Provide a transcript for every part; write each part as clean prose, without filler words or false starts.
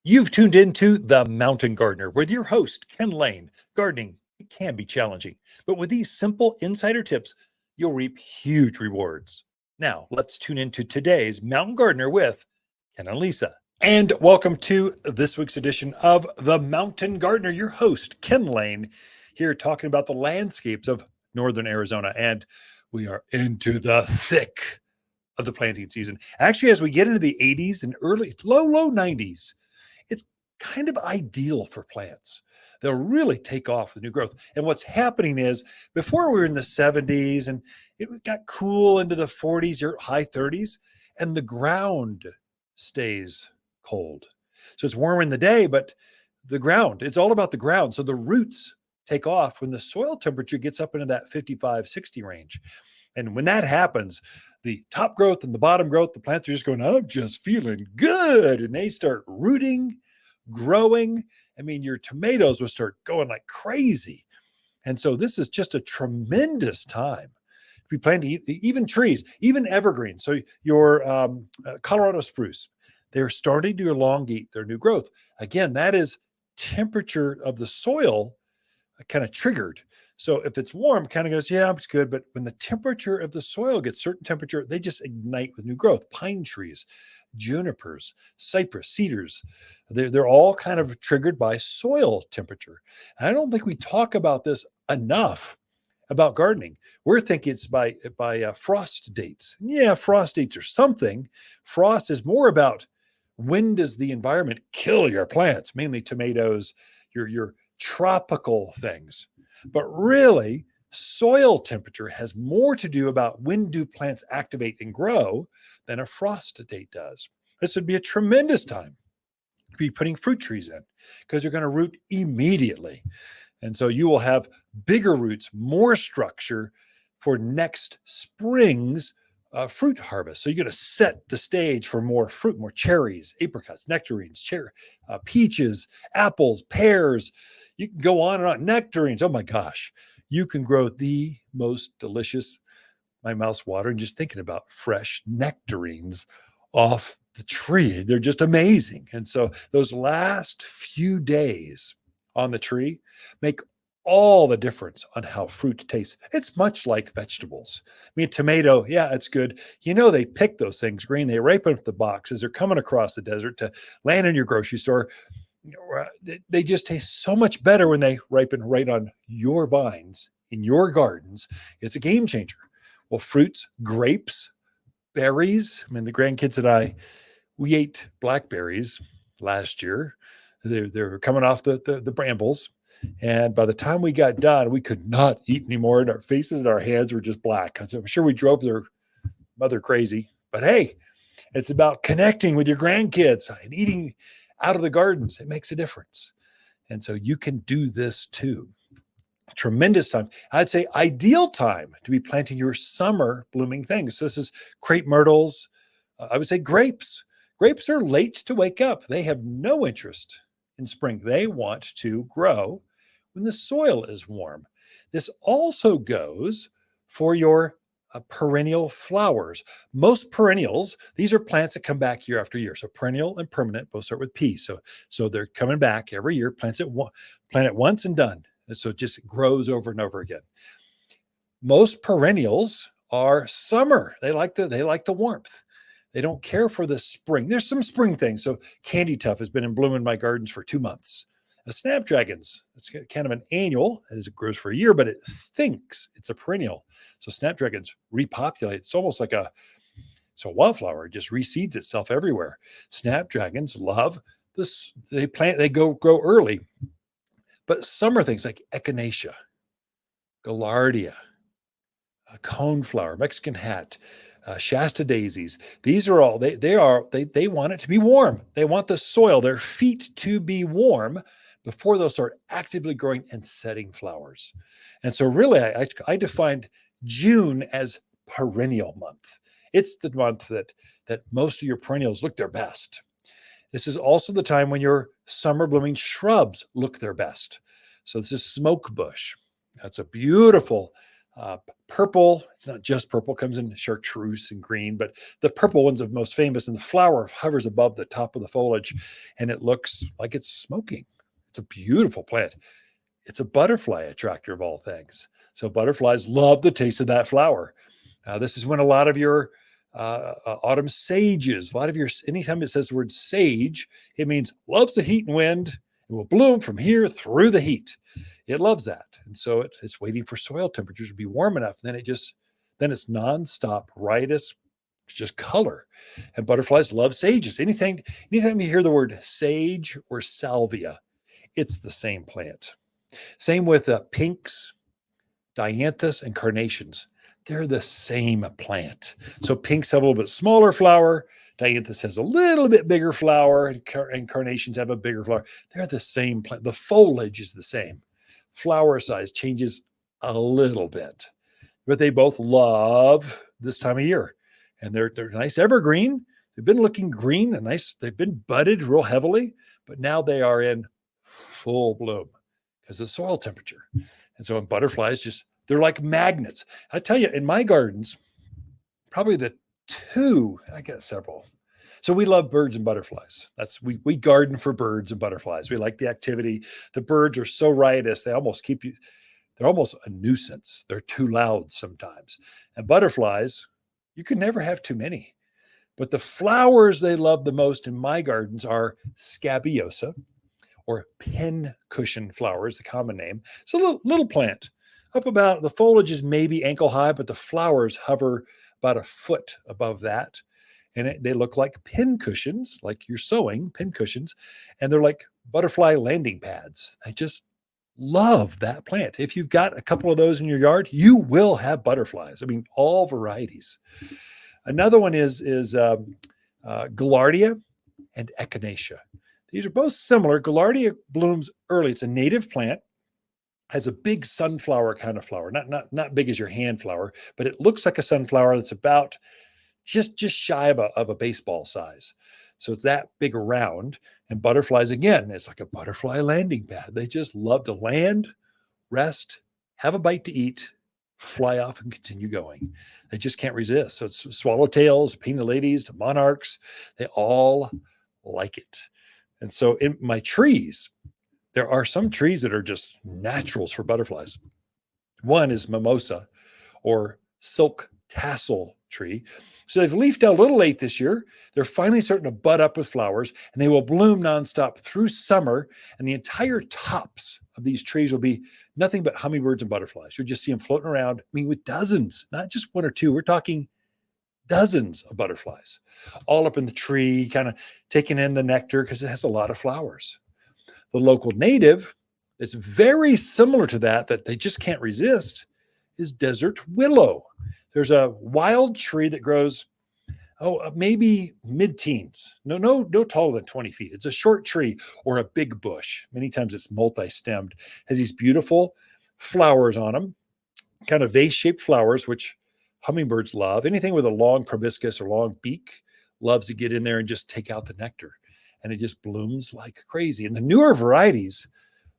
You've tuned into The Mountain Gardener with your host, Ken Lain. Gardening, it can be challenging, but with these simple insider tips, you'll reap huge rewards. Now, let's tune into today's Mountain Gardener with Ken and Lisa. And welcome to this week's edition of The Mountain Gardener, your host, Ken Lain, here talking about the landscapes of northern Arizona. And we are into the thick of the planting season. Actually, as we get into the 80s and low 90s, it's kind of ideal for plants. They'll really take off with new growth. And what's happening is before we were in the 70s and it got cool into the 40s or high 30s, and the ground stays cold. So it's warm in the day, but the ground, it's all about the ground. So the roots take off when the soil temperature gets up into that 55, 60 range. And when that happens, the top growth and the bottom growth, the plants are just going, I'm just feeling good. And they start rooting, growing. I mean, your tomatoes will start going like crazy. And so this is just a tremendous time to be planting even trees, even evergreens. So your Colorado spruce, they're starting to elongate their new growth. Again, that is temperature of the soil kind of triggered. So if it's warm, kind of goes, yeah, it's good. But when the temperature of the soil gets certain temperature, they just ignite with new growth. Pine trees, junipers, cypress, cedars, they're all kind of triggered by soil temperature. And I don't think we talk about this enough about gardening. We're thinking it's by frost dates. Yeah, frost dates are something. Frost is more about when does the environment kill your plants, mainly tomatoes, your tropical things. But really, soil temperature has more to do about when do plants activate and grow than a frost date does. This would be a tremendous time to be putting fruit trees in because you're going to root immediately. And so you will have bigger roots, more structure for next spring's fruit harvest. So you're going to set the stage for more fruit, more cherries, apricots, nectarines, peaches, apples, pears. You can go on and on. Nectarines. Oh my gosh. You can grow the most delicious, my mouth's watering just thinking about fresh nectarines off the tree. They're just amazing. And so those last few days on the tree make all the difference on how fruit tastes. It's much like vegetables. I mean, tomato, yeah, it's good. You know, they pick those things green. They ripen up the boxes. They're coming across the desert to land in your grocery store. They just taste so much better when they ripen right on your vines in your gardens. It's a game changer. Well, fruits, grapes, berries. I mean, the grandkids and I, we ate blackberries last year. They're coming off the brambles. And by the time we got done, we could not eat anymore. And our faces and our hands were just black. I'm sure we drove their mother crazy. But hey, it's about connecting with your grandkids and eating out of the gardens. It makes a difference. And so you can do this too. Tremendous time. I'd say ideal time to be planting your summer blooming things. So this is crepe myrtles. I would say grapes. Grapes are late to wake up. They have no interest in spring. They want to grow when the soil is warm. This also goes for your perennial flowers. Most perennials, these are plants that come back year after year. So perennial and permanent both start with P. So they're coming back every year. Plant it once and done. And so it just grows over and over again. Most perennials are summer. They like the warmth. They don't care for the spring. There's some spring things. So candy tuft has been in bloom in my gardens for 2 months. Snapdragons, it's kind of an annual, as it grows for a year, but it thinks it's a perennial. So snapdragons repopulate. It's almost like a wildflower. It just reseeds itself everywhere. Snapdragons love this. They grow early. But summer things like echinacea, gaillardia, coneflower, Mexican hat, Shasta daisies. These are all, they want it to be warm. They want the soil, their feet to be warm before they'll start actively growing and setting flowers. And so really, I defined June as perennial month. It's the month that most of your perennials look their best. This is also the time when your summer blooming shrubs look their best. So this is smoke bush. That's a beautiful Purple, it's not just purple, comes in chartreuse and green, but the purple one's the most famous, and the flower hovers above the top of the foliage, and it looks like it's smoking. It's a beautiful plant. It's a butterfly attractor of all things. So butterflies love the taste of that flower. This is when a lot of your autumn sages, a lot of your, anytime it says the word sage, it means loves the heat and wind. It will bloom from here through the heat. It loves that. And so it's waiting for soil temperatures to be warm enough. And then it's nonstop, riotous, just color. And butterflies love sages. Anytime you hear the word sage or salvia, it's the same plant. Same with pinks, dianthus, and carnations. They're the same plant. So pinks have a little bit smaller flower. Dianthus has a little bit bigger flower, and carnations have a bigger flower. They're the same plant. The foliage is the same. Flower size changes a little bit, but they both love this time of year. And they're nice evergreen. They've been looking green and nice. They've been budded real heavily, but now they are in full bloom because of soil temperature. And so butterflies they're like magnets. I tell you, in my gardens, probably I got several. So we love birds and butterflies. We garden for birds and butterflies. We like the activity. The birds are so riotous, they're almost a nuisance. They're too loud sometimes. And butterflies, you can never have too many. But the flowers they love the most in my gardens are scabiosa, or pincushion flower is the common name. It's a little plant. The foliage is maybe ankle high, but the flowers hover about a foot above that. And they look like pincushions, like you're sewing pincushions. And they're like butterfly landing pads. I just love that plant. If you've got a couple of those in your yard, you will have butterflies. I mean, all varieties. Another one is Gaillardia and Echinacea. These are both similar. Gaillardia blooms early. It's a native plant, has a big sunflower kind of flower, not big as your hand flower, but it looks like a sunflower that's about just shy of a baseball size. So it's that big around. And butterflies, again, it's like a butterfly landing pad. They just love to land, rest, have a bite to eat, fly off and continue going. They just can't resist. So it's swallowtails, peanut ladies, to monarchs. They all like it. And so in my trees, there are some trees that are just naturals for butterflies. One is mimosa, or silk tassel tree. So they've leafed out a little late this year. They're finally starting to bud up with flowers, and they will bloom nonstop through summer. And the entire tops of these trees will be nothing but hummingbirds and butterflies. You'll just see them floating around. I mean, with dozens, not just one or two. We're talking dozens of butterflies all up in the tree, kind of taking in the nectar because it has a lot of flowers. The local native that's very similar to that they just can't resist is desert willow. There's a wild tree that grows, maybe mid-teens. No taller than 20 feet. It's a short tree or a big bush. Many times it's multi-stemmed. Has these beautiful flowers on them, kind of vase-shaped flowers, which hummingbirds love. Anything with a long proboscis or long beak loves to get in there and just take out the nectar. And it just blooms like crazy. And the newer varieties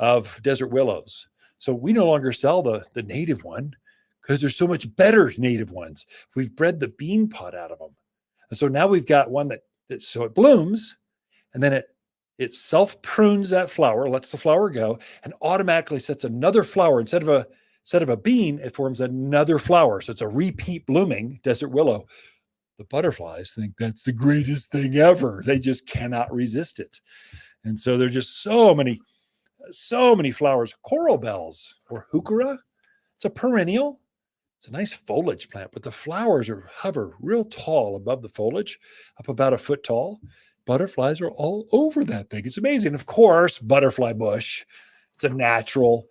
of desert willows. So we no longer sell the native one because there's so much better native ones. We've bred the bean pod out of them. And so now we've got one so it blooms, and then it self-prunes that flower, lets the flower go, and automatically sets another flower. Instead of a bean, it forms another flower. So it's a repeat blooming desert willow. The butterflies think that's the greatest thing ever. They just cannot resist it. And so there's just so many flowers. Coral bells, or heuchera. It's a perennial. It's a nice foliage plant, but the flowers hover real tall above the foliage, up about a foot tall. Butterflies are all over that thing. It's amazing. Of course, butterfly bush. It's a natural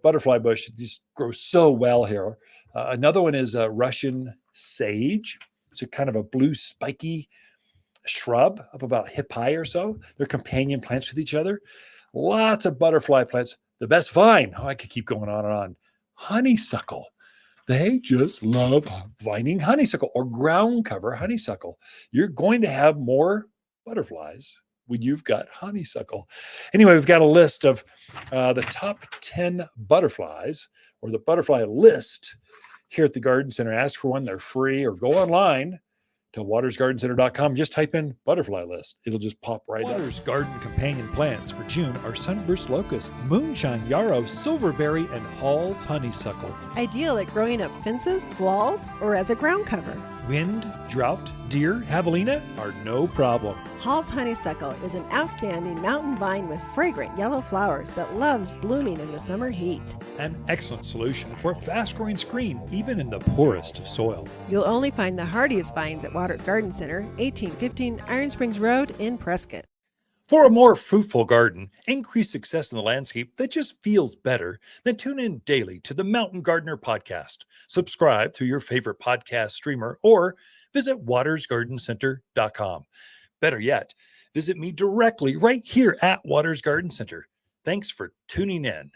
butterfly bush. It just grows so well here. Another one is Russian sage. It's a kind of a blue spiky shrub up about hip high or so. They're companion plants with each other. Lots of butterfly plants. The best vine, I could keep going on and on. Honeysuckle. They just love vining honeysuckle or ground cover honeysuckle. You're going to have more butterflies when you've got honeysuckle. Anyway, we've got a list of the top 10 butterflies, or the butterfly list here at the Garden Center. Ask for one, they're free, or go online to watersgardencenter.com. Just type in butterfly list. It'll just pop right up. Waters Garden companion plants for June are sunburst locust, moonshine yarrow, silverberry, and Hall's honeysuckle. Ideal at growing up fences, walls, or as a ground cover. Wind, drought, deer, javelina are no problem. Hall's honeysuckle is an outstanding mountain vine with fragrant yellow flowers that loves blooming in the summer heat. An excellent solution for a fast-growing screen, even in the poorest of soil. You'll only find the hardiest vines at Waters Garden Center, 1815 Iron Springs Road in Prescott. For a more fruitful garden, increase success in the landscape that just feels better, then tune in daily to the Mountain Gardener podcast. Subscribe through your favorite podcast streamer or visit watersgardencenter.com. Better yet, visit me directly right here at Waters Garden Center. Thanks for tuning in.